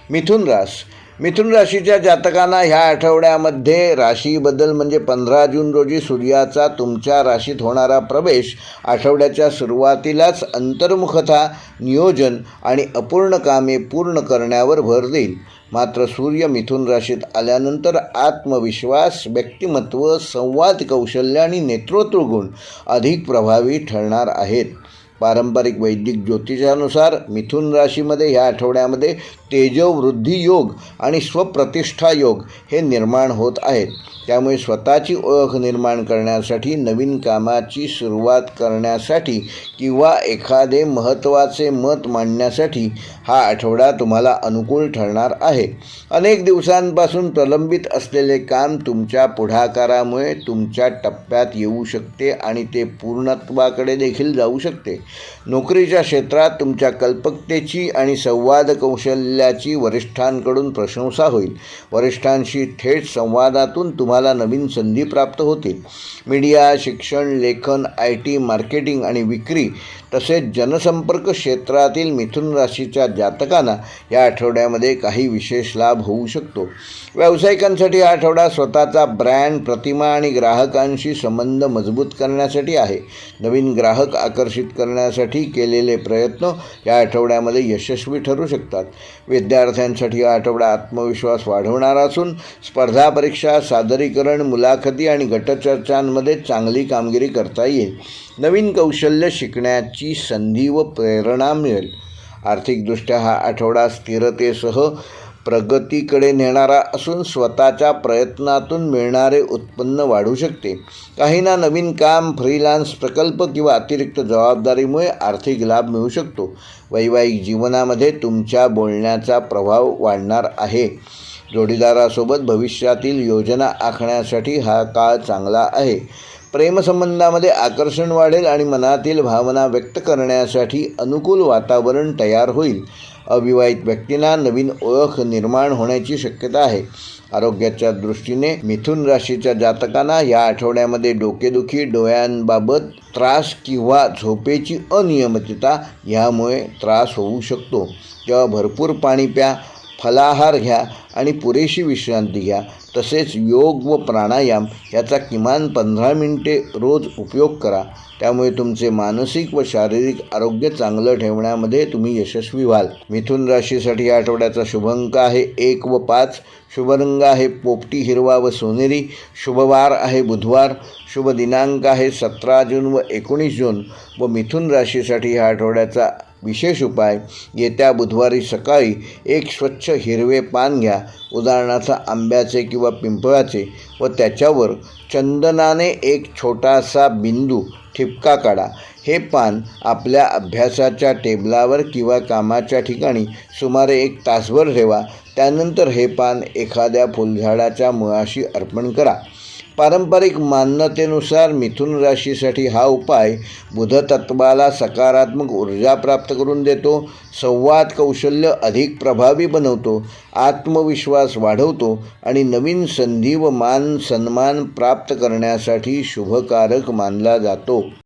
मिथुन राशीच्या जातकांना ह्या आठवड्यामध्ये राशी बदल म्हणजे 15 जून रोजी सूर्याचा तुमच्या राशीत होणारा प्रवेश आठवड्याच्या सुरुवातीलाच अंतर्मुखता, नियोजन आणि अपूर्ण कामे पूर्ण करण्यावर भर देईल. मात्र सूर्य मिथुन राशीत आल्यानंतर आत्मविश्वास, व्यक्तिमत्व, संवाद कौशल्य आणि नेतृत्व गुण अधिक प्रभावी ठरणार आहेत. पारंपरिक वैदिक ज्योतिषानुसार मिथुन राशीमध्ये ह्या आठवड्यामध्ये तेजोवृद्धी योग आणि स्वप्रतिष्ठा योग हे निर्माण होत आहेत. त्यामुळे स्वतःची ओळख निर्माण करण्यासाठी, नवीन कामाची सुरुवात करण्यासाठी किंवा एखादे महत्त्वाचे मत मांडण्यासाठी हा आठवडा तुम्हाला अनुकूल ठरणार आहे. अनेक दिवसांपासून प्रलंबित असलेले काम तुमच्या पुढाकारामुळे तुमच्या टप्प्यात येऊ शकते आणि ते पूर्णत्वाकडे देखील जाऊ शकते. नोकरीच्या क्षेत्रात तुमच्या कल्पकतेची आणि संवाद कौशल्याची वरिष्ठांकडून प्रशंसा होईल. वरिष्ठांशी थेट संवादातून तुम्हाला नवीन संधी प्राप्त होतील. मीडिया, शिक्षण, लेखन, IT, मार्केटिंग आणि विक्री तसेच जनसंपर्क क्षेत्रातील मिथुन राशीच्या जातकांना या आठवड्यामध्ये काही विशेष लाभ होऊ शकतो. व्यावसायिकांसाठी हा आठवडा स्वतःचा ब्रँड, प्रतिमा आणि ग्राहकांशी संबंध मजबूत करण्यासाठी आहे. नवीन ग्राहक आकर्षित करण्यासाठी केलेले प्रयत्न या आठवड्यामध्ये यशस्वी ठरू शकतात. विद्यार्थ्यांसाठी हा आठवडा आत्मविश्वास वाढवणारा असून स्पर्धा परीक्षा, सादरीकरण, मुलाखती आणि गटचर्चांमध्ये चांगली कामगिरी करता येईल. नवीन कौशल्य शिकण्याची संधी व प्रेरणा मिळेल. आर्थिकदृष्ट्या हा आठवडा स्थिरतेसह प्रगतीकडे नेणारा असून स्वतःच्या प्रयत्नातून मिळणारे उत्पन्न वाढू शकते. काहींना नवीन काम, फ्रीलान्स प्रकल्प किंवा अतिरिक्त जबाबदारीमुळे आर्थिक लाभ मिळू शकतो. वैवाहिक जीवनामध्ये तुमच्या बोलण्याचा प्रभाव वाढणार आहे. जोडीदारासोबत भविष्यातील योजना आखण्यासाठी हा काळ चांगला आहे. प्रेमसंबंधामध्ये आकर्षण वाढेल आणि मनातील भावना व्यक्त करण्यासाठी अनुकूल वातावरण तयार होईल. अविवाहित व्यक्तींना नवीन ओळख निर्माण होण्याची शक्यता आहे. आरोग्याच्या दृष्टीने मिथुन राशीच्या जातकांना या आठवड्यामध्ये डोकेदुखी, डोळ्यांबाबत त्रास किंवा झोपेची अनियमितता यामुळे त्रास होऊ शकतो. तेव्हा भरपूर पाणी प्या, फलाहार घ्या आणि पुरेशी विश्रांती घ्या. तसेच योग व प्राणायाम याचा किमान 15 मिनिटे रोज उपयोग करा. त्यामुळे तुमचे मानसिक व शारीरिक आरोग्य चांगलं ठेवण्यामध्ये तुम्ही यशस्वी व्हाल. मिथुन राशीसाठी या आठवड्याचा शुभ अंक आहे 1 व 5. शुभ रंग आहे पोपटी, हिरवा व सोनेरी. शुभवार आहे बुधवार. शुभ दिनांक आहे 17 जून व 19 जून. व मिथुन राशीसाठी ह्या आठवड्याचा विशेष उपाय, येत्या बुधवारी सकाळी एक स्वच्छ हिरवे पान घ्या, उदाहरणार्थ आंब्याचे किंवा पिंपळाचे, व त्याच्यावर चंदनाने एक छोटासा बिंदू ठिपका काढा. हे पान आपल्या अभ्यासाच्या टेबलावर किंवा कामाच्या ठिकाणी सुमारे 1 तासभर ठेवा. त्यानंतर हे पान एखाद्या फुलझाडाच्या मुळाशी अर्पण करा. पारंपरिक मान्यतेनुसार मिथुन राशीसाठी हा उपाय बुधतत्वाला सकारात्मक ऊर्जा प्राप्त करून देतो, संवाद कौशल्य अधिक प्रभावी बनवतो, आत्मविश्वास वाढवतो आणि नवीन संधी व मान सन्मान प्राप्त करण्यासाठी शुभकारक मानला जातो.